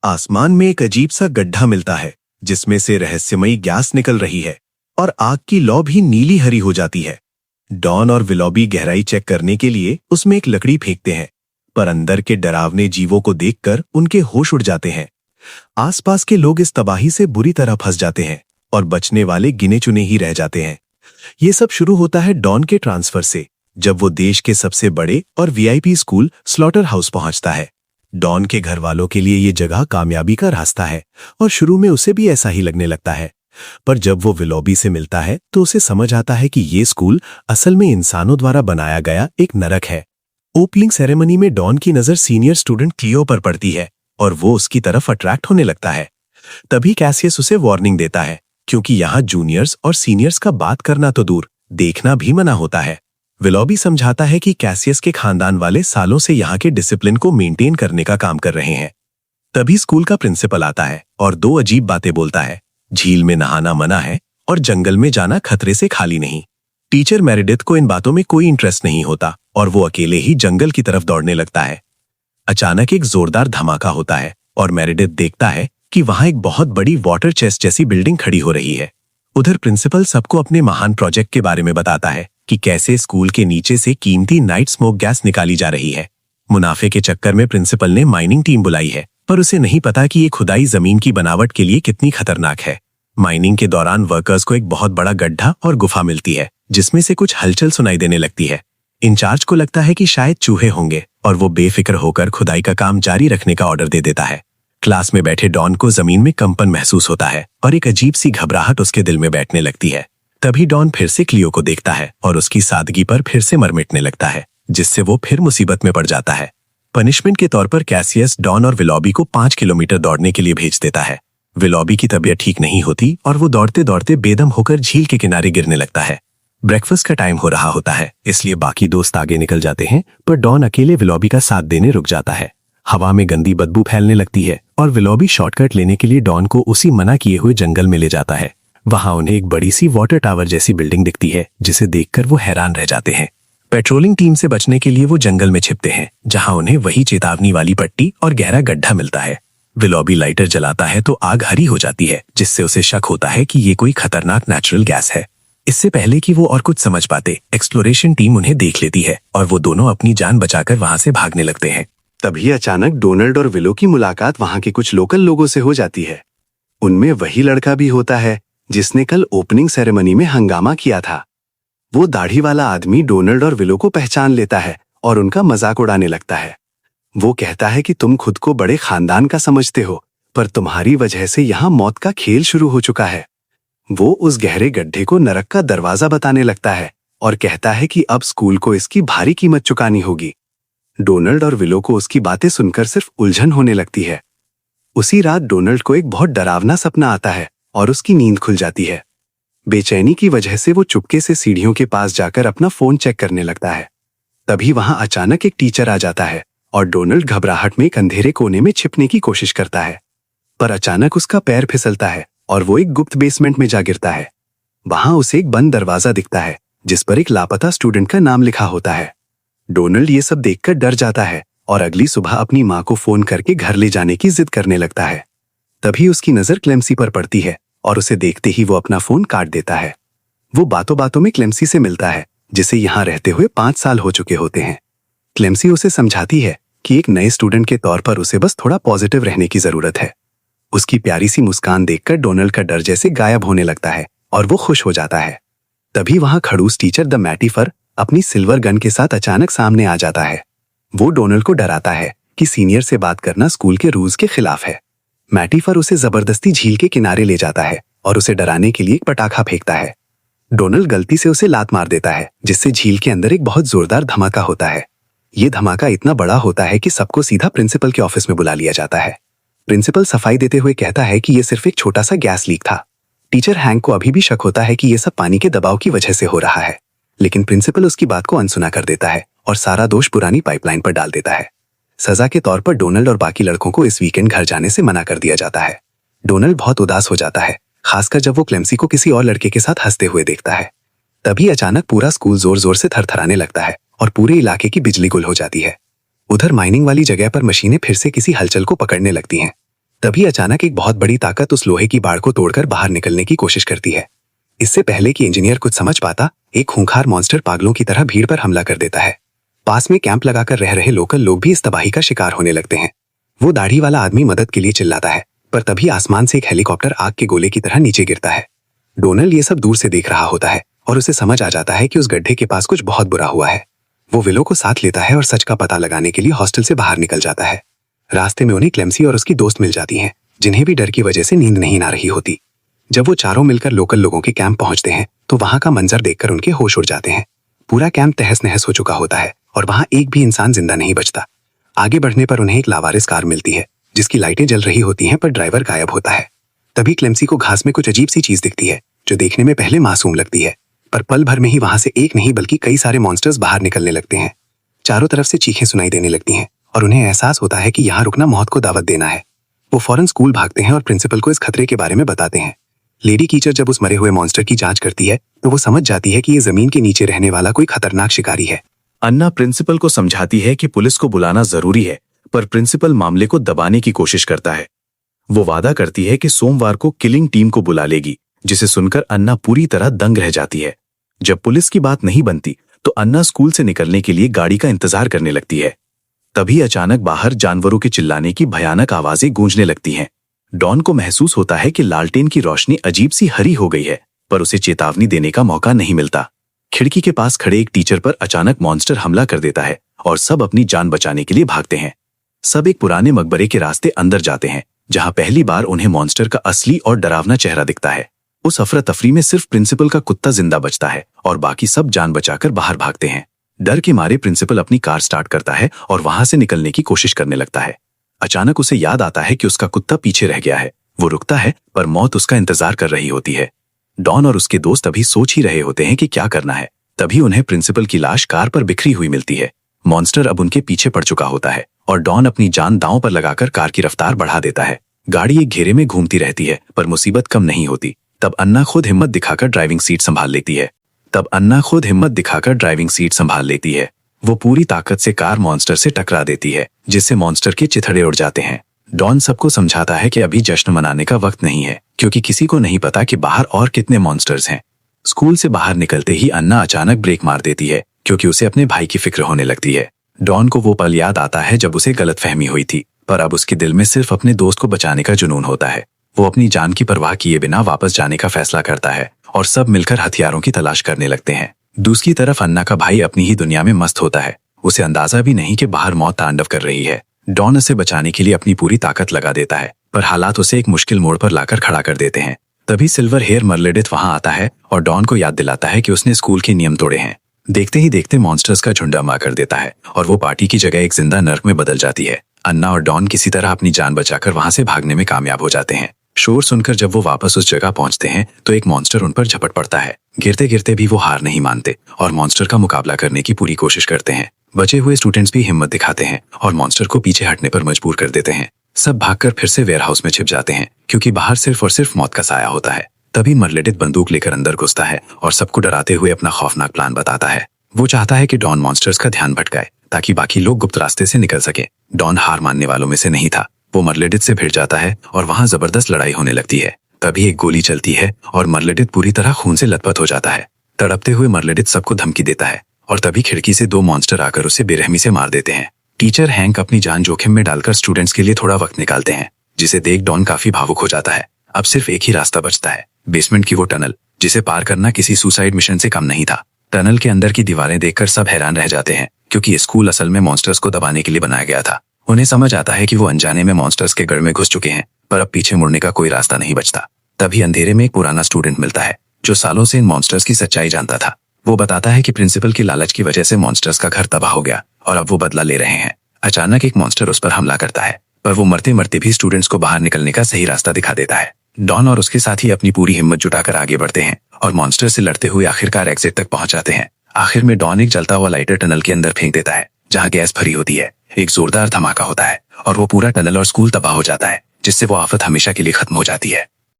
आसमान में एक अजीब सा गड्ढा मिलता है जिसमें से रहस्यमयी गैस निकल रही है और आग की लौ भी नीली हरी हो जाती है। डॉन और विलोबी गहराई चेक करने के लिए उसमें एक लकड़ी फेंकते हैं, पर अंदर के डरावने जीवों को देखकर उनके होश उड़ जाते हैं। आसपास के लोग इस तबाही से बुरी तरह फंस जाते हैं और बचने वाले गिने चुने ही रह जाते हैं। ये सब शुरू होता है डॉन के ट्रांसफर से, जब वो देश के सबसे बड़े और वीआईपी स्कूल स्लॉटर हाउस पहुंचता है। डॉन के घर वालों के लिए ये जगह कामयाबी का रास्ता है और शुरू में उसे भी ऐसा ही लगने लगता है, पर जब वो विलोबी से मिलता है तो उसे समझ आता है कि ये स्कूल असल में इंसानों द्वारा बनाया गया एक नरक है। ओपनिंग सेरेमनी में डॉन की नजर सीनियर स्टूडेंट क्लियो पर पड़ती है और वो उसकी तरफ अट्रैक्ट होने लगता है। तभी कैसियस उसे वार्निंग देता है, क्योंकि यहाँ जूनियर्स और सीनियर्स का बात करना तो दूर, देखना भी मना होता है। विलोबी समझाता है कि कैसियस के खानदान वाले सालों से यहाँ के डिसिप्लिन को मेंटेन करने का काम कर रहे हैं। तभी स्कूल का प्रिंसिपल आता है और दो अजीब बातें बोलता है। झील में नहाना मना है और जंगल में जाना खतरे से खाली नहीं। टीचर मेरिडिथ को इन बातों में कोई इंटरेस्ट नहीं होता और वो अकेले ही जंगल की तरफ दौड़ने लगता है। अचानक एक जोरदार धमाका होता है और मेरिडिथ देखता है कि वहां एक बहुत बड़ी वाटर चेस्ट जैसी बिल्डिंग खड़ी हो रही है। उधर प्रिंसिपल सबको अपने महान प्रोजेक्ट के बारे में बताता है कि कैसे स्कूल के नीचे से कीमती नाइट स्मोक गैस निकाली जा रही है। मुनाफे के चक्कर में प्रिंसिपल ने माइनिंग टीम बुलाई है, पर उसे नहीं पता कि ये खुदाई जमीन की बनावट के लिए कितनी खतरनाक है। माइनिंग के दौरान वर्कर्स को एक बहुत बड़ा गड्ढा और गुफा मिलती है जिसमें से कुछ हलचल सुनाई देने लगती है। इंचार्ज को लगता है कि शायद चूहे होंगे और वो बेफिक्र होकर खुदाई का काम जारी रखने का ऑर्डर दे देता है। क्लास में बैठे डॉन को जमीन में कंपन महसूस होता है और एक अजीब सी घबराहट उसके दिल में बैठने लगती है। तभी डॉन फिर से क्लियो को देखता है और उसकी सादगी पर फिर से मरमिटने लगता है, जिससे वो फिर मुसीबत में पड़ जाता है। पनिशमेंट के तौर पर कैसियस डॉन और विलोबी को 5 किलोमीटर दौड़ने के लिए भेज देता है। विलोबी की तबीयत ठीक नहीं होती और वो दौड़ते दौड़ते बेदम होकर झील के किनारे गिरने लगता है। ब्रेकफास्ट का टाइम हो रहा होता है, इसलिए बाकी दोस्त आगे निकल जाते हैं, पर डॉन अकेले विलोबी का साथ देने रुक जाता है। हवा में गंदी बदबू फैलने लगती है और विलोबी शॉर्टकट लेने के लिए डॉन को उसी मना किए हुए जंगल में ले जाता है। वहां उन्हें एक बड़ी सी वाटर टावर जैसी बिल्डिंग दिखती है, जिसे देखकर वो हैरान रह जाते हैं। पेट्रोलिंग टीम से बचने के लिए वो जंगल में छिपते हैं, जहां उन्हें वही चेतावनी वाली पट्टी और गहरा गड्ढा मिलता है। विलोबी लाइटर जलाता है तो आग हरी हो जाती है, जिससे उसे शक होता है कि ये कोई खतरनाक नेचुरल गैस है। इससे पहले कि वो और कुछ समझ पाते, एक्सप्लोरेशन टीम उन्हें देख लेती है और वो दोनों अपनी जान बचाकर वहां से भागने लगते हैं। तभी अचानक डोनाल्ड और विलो की मुलाकात वहां के कुछ लोकल लोगों से हो जाती है। उनमें वही लड़का भी होता है जिसने कल ओपनिंग सेरेमनी में हंगामा किया था। वो दाढ़ी वाला आदमी डोनाल्ड और विलो को पहचान लेता है और उनका मजाक उड़ाने लगता है। वो कहता है कि तुम खुद को बड़े खानदान का समझते हो, पर तुम्हारी वजह से यहाँ मौत का खेल शुरू हो चुका है। वो उस गहरे गड्ढे को नरक का दरवाजा बताने लगता है और कहता है कि अब स्कूल को इसकी भारी कीमत चुकानी होगी। डोनाल्ड और विलो को उसकी बातें सुनकर सिर्फ उलझन होने लगती है। उसी रात डोनाल्ड को एक बहुत डरावना सपना आता है और उसकी नींद खुल जाती है। बेचैनी की वजह से वो चुपके से सीढ़ियों के पास जाकर अपना फोन चेक करने लगता है। तभी वहां अचानक एक टीचर आ जाता है और डोनाल्ड घबराहट में एक अंधेरे कोने में छिपने की कोशिश करता है, पर अचानक उसका पैर फिसलता है और वो एक गुप्त बेसमेंट में जा गिरता है। वहां उसे एक बंद दरवाजा दिखता है जिस पर एक लापता स्टूडेंट का नाम लिखा होता है। डोनाल्ड ये सब देखकर डर जाता है और अगली सुबह अपनी माँ को फोन करके घर ले जाने की जिद करने लगता है। तभी उसकी नजर क्लेम्सी पर पड़ती है और उसे देखते ही वो अपना फोन काट देता है। वो बातों बातों में क्लेम्सी से मिलता है, जिसे यहाँ रहते हुए 5 साल हो चुके होते हैं। क्लेम्सी उसे समझाती है कि एक नए स्टूडेंट के तौर पर उसे बस थोड़ा पॉजिटिव रहने की जरूरत है। उसकी प्यारी सी मुस्कान देखकर डोनाल्ड का डर जैसे गायब होने लगता है और वो खुश हो जाता है। तभी वहां खड़ूस टीचर द मैटीफर अपनी सिल्वर गन के साथ अचानक सामने आ जाता है। वो डोनाल्ड को डराता है कि सीनियर से बात करना स्कूल के रूल्स के खिलाफ है। मैटीफर उसे जबरदस्ती झील के किनारे ले जाता है और उसे डराने के लिए एक पटाखा फेंकता है। डोनाल्ड गलती से उसे लात मार देता है, जिससे झील के अंदर एक बहुत जोरदार धमाका होता है। ये धमाका इतना बड़ा होता है कि सबको सीधा प्रिंसिपल के ऑफिस में बुला लिया जाता है। प्रिंसिपल सफाई देते हुए कहता है कि ये सिर्फ एक छोटा सा गैस लीक था। टीचर हैंक को अभी भी शक होता है कि ये सब पानी के दबाव की वजह से हो रहा है, लेकिन प्रिंसिपल उसकी बात को अनसुना कर देता है और सारा दोष पुरानी पाइपलाइन पर डाल देता है। सजा के तौर पर डोनाल्ड और बाकी लड़कों को इस वीकेंड घर जाने से मना कर दिया जाता है। डोनाल्ड बहुत उदास हो जाता है, खासकर जब वो क्लेम्सी को किसी और लड़के के साथ हंसते हुए देखता है। तभी अचानक पूरा स्कूल जोर जोर से थरथराने लगता है और पूरे इलाके की बिजली गुल हो जाती है। उधर माइनिंग वाली जगह पर मशीनें फिर से किसी हलचल को पकड़ने लगती हैं। तभी अचानक एक बहुत बड़ी ताकत उस लोहे की बाड़ को तोड़कर बाहर निकलने की कोशिश करती है। इससे पहले कि इंजीनियर कुछ समझ पाता, एक खूंखार मॉन्स्टर पागलों की तरह भीड़ पर हमला कर देता है। पास में कैंप लगाकर रह रहे लोकल लोग भी इस तबाही का शिकार होने लगते हैं। वो दाढ़ी वाला आदमी मदद के लिए चिल्लाता है, पर तभी आसमान से एक हेलीकॉप्टर आग के गोले की तरह नीचे गिरता है। डोनल्ड ये सब दूर से देख रहा होता है और उसे समझ आ जाता है कि उस गड्ढे के पास कुछ बहुत बुरा हुआ है। वो विलो को साथ लेता है और सच का पता लगाने के लिए हॉस्टल से बाहर निकल जाता है। रास्ते में उन्हें क्लेम्सी और उसकी दोस्त मिल जाती हैं, जिन्हें भी डर की वजह से नींद नहीं आ रही होती। जब वो चारों मिलकर लोकल लोगों के कैंप पहुंचते हैं तो वहां का मंजर देखकर उनके होश उड़ जाते हैं। पूरा कैंप तहस नहस हो चुका होता है और वहां एक भी इंसान जिंदा नहीं बचता। आगे बढ़ने पर उन्हें एक लावारिस कार मिलती है, जिसकी लाइटें जल रही होती हैं पर ड्राइवर गायब होता है। तभी क्लेम्सी को घास में कुछ अजीब सी चीज दिखती है, जो देखने में पहले मासूम लगती है, पर पल भर में ही वहां से एक नहीं बल्कि कई सारे मॉन्स्टर्स बाहर निकलने लगते हैं। चारों तरफ से चीखें सुनाई देने लगती हैं और उन्हें एहसास होता है कि यहाँ रुकना मौत को दावत देना है। वो फौरन स्कूल भागते हैं और प्रिंसिपल को इस खतरे के बारे में बताते हैं। लेडी कीचर जब उस मरे हुए मॉन्स्टर की जांच करती है तो वो समझ जाती है कि ये जमीन के नीचे रहने वाला कोई खतरनाक शिकारी है। अन्ना प्रिंसिपल को समझाती है कि पुलिस को बुलाना जरूरी है, पर प्रिंसिपल मामले को दबाने की कोशिश करता है। वो वादा करती है कि सोमवार को किलिंग टीम को बुला लेगी, जिसे सुनकर अन्ना पूरी तरह दंग रह जाती है। जब पुलिस की बात नहीं बनती तो अन्ना स्कूल से निकलने के लिए गाड़ी का इंतजार करने लगती है। तभी अचानक बाहर जानवरों के चिल्लाने की भयानक आवाजें गूंजने लगती हैं। डॉन को महसूस होता है कि लालटेन की रोशनी अजीब सी हरी हो गई है, पर उसे चेतावनी देने का मौका नहीं मिलता। खिड़की के पास खड़े एक टीचर पर अचानक मॉन्स्टर हमला कर देता है और सब अपनी जान बचाने के लिए भागते हैं। सब एक पुराने मकबरे के रास्ते अंदर जाते हैं, जहां पहली बार उन्हें मॉन्स्टर का असली और डरावना चेहरा दिखता है। उस अफरा तफरी में सिर्फ प्रिंसिपल का कुत्ता जिंदा बचता है और बाकी सब जान बचाकर बाहर भागते हैं। डर के मारे प्रिंसिपल अपनी कार स्टार्ट करता है और वहां से निकलने की कोशिश करने लगता है। अचानक उसे याद आता है कि उसका कुत्ता पीछे रह गया है। वो रुकता है, पर मौत उसका इंतजार कर रही होती है। डॉन और उसके दोस्त अभी सोच ही रहे होते हैं कि क्या करना है। तभी उन्हें प्रिंसिपल की लाश कार पर बिखरी हुई मिलती है। मॉन्स्टर अब उनके पीछे पड़ चुका होता है और डॉन अपनी जान दांव पर लगाकर कार की रफ्तार बढ़ा देता है। गाड़ी एक घेरे में घूमती रहती है, पर मुसीबत कम नहीं होती। तब अन्ना खुद हिम्मत दिखाकर ड्राइविंग सीट संभाल लेती है। वो पूरी ताकत से कार मॉन्स्टर से टकरा देती है, जिससे मॉन्स्टर के चिथड़े उड़ जाते हैं। डॉन सबको समझाता है कि अभी जश्न मनाने का वक्त नहीं है, क्योंकि किसी को नहीं पता कि बाहर और कितने मॉन्स्टर्स हैं। स्कूल से बाहर निकलते ही अन्ना अचानक ब्रेक मार देती है, क्योंकि उसे अपने भाई की फिक्र होने लगती है। डॉन को वो पल याद आता है जब उसे गलतफहमी हुई थी, पर अब उसके दिल में सिर्फ अपने दोस्त को बचाने का जुनून होता है। वो अपनी जान की परवाह किए बिना वापस जाने का फैसला करता है और सब मिलकर हथियारों की तलाश करने लगते हैं। दूसरी तरफ अन्ना का भाई अपनी ही दुनिया में मस्त होता है। उसे अंदाजा भी नहीं कि बाहर मौत तांडव कर रही है। डॉन उसे बचाने के लिए अपनी पूरी ताकत लगा देता है, पर हालात उसे एक मुश्किल मोड़ पर लाकर खड़ा कर देते हैं। तभी सिल्वर हेयर मर्लेडिथ वहां आता है और डॉन को याद दिलाता है कि उसने स्कूल के नियम तोड़े हैं। देखते ही देखते मॉन्स्टर्स का झुंड अमा कर देता है और वो पार्टी की जगह एक जिंदा नर्क में बदल जाती है। अन्ना और डॉन किसी तरह अपनी जान बचाकर वहां से भागने में कामयाब हो जाते हैं। शोर सुनकर जब वो वापस उस जगह पहुंचते हैं तो एक मॉन्स्टर उन पर झपट पड़ता है। गिरते गिरते भी वो हार नहीं मानते और मॉन्स्टर का मुकाबला करने की पूरी कोशिश करते हैं। बचे हुए स्टूडेंट्स भी हिम्मत दिखाते हैं और मॉन्स्टर को पीछे हटने पर मजबूर कर देते हैं। सब भागकर फिर से वेयरहाउस में छिप जाते हैं, क्योंकि बाहर सिर्फ और सिर्फ मौत का साया होता है। तभी मर्लेडिथ बंदूक लेकर अंदर घुसता है और सबको डराते हुए अपना खौफनाक प्लान बताता है। वो चाहता है कि डॉन मॉन्स्टर्स का ध्यान भटकाए ताकि बाकी लोग गुप्त रास्ते से निकल सके। डॉन हार मानने वालों में से नहीं था। वो मर्लेडिथ से भिड़ जाता है और वहां जबरदस्त लड़ाई होने लगती है। तभी एक गोली चलती है और मर्लेडिथ पूरी तरह खून से लथपथ हो जाता है। तड़पते हुए मर्लेडिथ सबको धमकी देता है और तभी खिड़की से 2 मॉन्स्टर आकर उसे बेरहमी से मार देते हैं। टीचर हैंक अपनी जान जोखिम में डालकर स्टूडेंट्स के लिए थोड़ा वक्त निकालते हैं, जिसे देख डॉन काफी भावुक हो जाता है। अब सिर्फ एक ही रास्ता बचता है, बेसमेंट की वो टनल, जिसे पार करना किसी सुसाइड मिशन से कम नहीं था। टनल के अंदर की दीवारें देखकर सब हैरान रह जाते हैं, क्योंकि ये स्कूल असल में मॉन्स्टर्स को दबाने के लिए बनाया गया था। उन्हें समझ आता है कि वो अनजाने में मॉन्स्टर्स के गढ़ में घुस चुके हैं, पर अब पीछे मुड़ने का कोई रास्ता नहीं बचता। तभी अंधेरे में एक पुराना स्टूडेंट मिलता है, जो सालों से इन मॉन्स्टर्स की सच्चाई जानता था। वो बताता है कि प्रिंसिपल की लालच की वजह से मॉन्स्टर्स का घर तबाह हो गया और अब वो बदला ले रहे हैं। अचानक एक मॉन्स्टर उस पर हमला करता है, पर वो मरते मरते भी स्टूडेंट्स को बाहर निकलने का सही रास्ता दिखा देता है। डॉन और उसके साथी अपनी पूरी हिम्मत जुटाकर आगे बढ़ते हैं और मॉन्स्टर से लड़ते हुए आखिरकार एग्जिट तक पहुंच जाते हैं। आखिर में डॉन एक जलता हुआ लाइटर टनल के अंदर फेंक देता है, जहां गैस भरी होती है। एक जोरदार धमाका होता है और वो पूरा टनल और स्कूल तबाह हो जाता है, जिससे वो आफत हमेशा के लिए खत्म हो जाती है।